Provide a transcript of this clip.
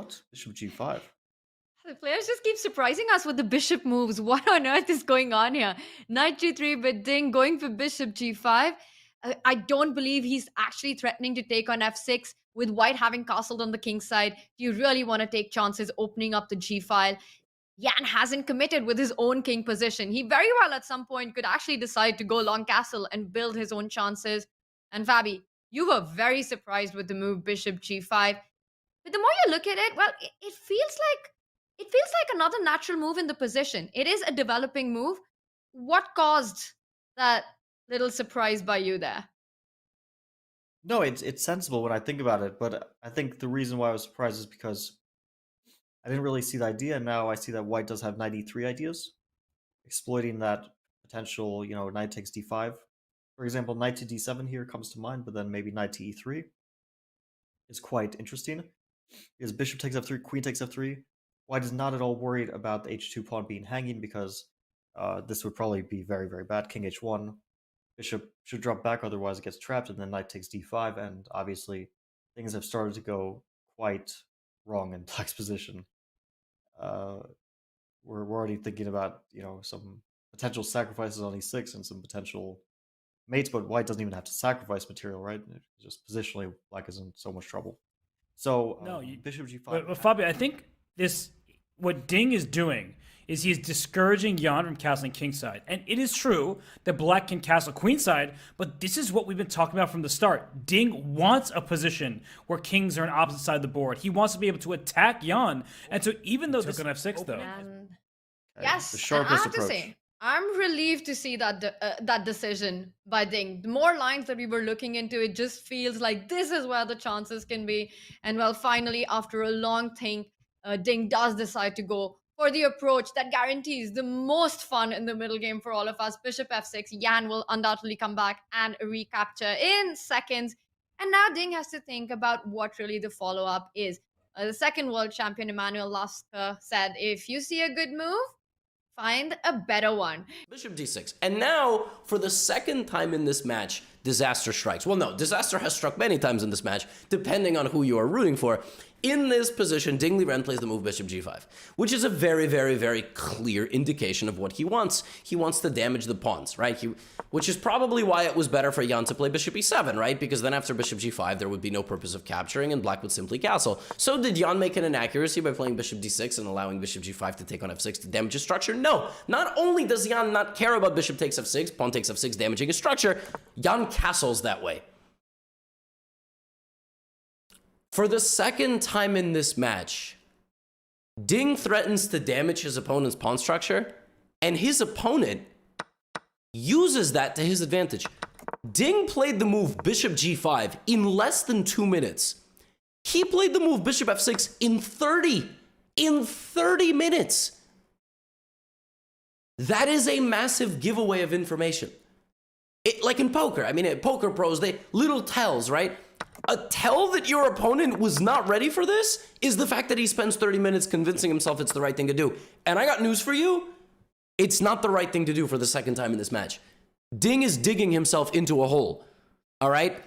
What? Bishop g5. The players just keep surprising us with the bishop moves. What on earth is going on here? Knight g3, but Ding going for bishop g5. I don't believe he's actually threatening to take on f6 with white having castled on the king's side. Do you really want to take chances opening up the g file? Yan hasn't committed with his own king position. He very well at some point could actually decide to go long castle and build his own chances. And Fabi, you were very surprised with the move bishop g5. But the more you look at it, well, it feels like another natural move in the position. It is a developing move. What caused that little surprise by you there? No, it's sensible when I think about it, but I think the reason why I was surprised is because I didn't really see the idea, and now I see that white does have knight e3 ideas, exploiting that potential, knight takes d5. For example, knight to d7 here comes to mind, but then maybe knight to e3 is quite interesting. Because bishop takes f3, queen takes f3. White is not at all worried about the h2 pawn being hanging, because this would probably be very, very bad. King h1, bishop should drop back, otherwise it gets trapped, and then knight takes d5, and obviously things have started to go quite wrong in black's position. We're already thinking about, some potential sacrifices on e6 and some potential mates, but white doesn't even have to sacrifice material, right? Just positionally, black is in so much trouble. So bishop g5. But Fabi, I think what Ding is doing is he's discouraging Yan from castling kingside. And it is true that black can castle queenside, but this is what we've been talking about from the start. Ding wants a position where kings are on opposite side of the board. He wants to be able to attack Yan. And so even though this on f6 though. Yes, the and I sharpest have to approach. say, I'm relieved to see that decision by Ding. The more lines that we were looking into, it just feels like this is where the chances can be. And well, finally, after a long think, Ding does decide to go for the approach that guarantees the most fun in the middle game for all of us. Bishop f6, Yan will undoubtedly come back and recapture in seconds. And now Ding has to think about what really the follow-up is. The second world champion, Emmanuel Lasker, said, if you see a good move, find a better one. Bishop d6. And now, for the second time in this match, disaster strikes. Well, no, disaster has struck many times in this match, depending on who you are rooting for. In this position, Ding Liren plays the move bishop g5, which is a very, very, very clear indication of what he wants. He wants to damage the pawns, right? Which is probably why it was better for Yan to play bishop e7, right? Because then after bishop g5, there would be no purpose of capturing, and black would simply castle. So did Yan make an inaccuracy by playing bishop d6 and allowing bishop g5 to take on f6 to damage his structure? No. Not only does Yan not care about bishop takes f6, pawn takes f6, damaging his structure, Yan castles that way. For the second time in this match, Ding threatens to damage his opponent's pawn structure, and his opponent uses that to his advantage. Ding played the move bishop g5 in less than 2 minutes. He played the move bishop f6 in 30 minutes. That is a massive giveaway of information. Like in poker, poker pros, they little tells, right? A tell that your opponent was not ready for this is the fact that he spends 30 minutes convincing himself it's the right thing to do. And I got news for you. It's not the right thing to do for the second time in this match. Ding is digging himself into a hole. All right?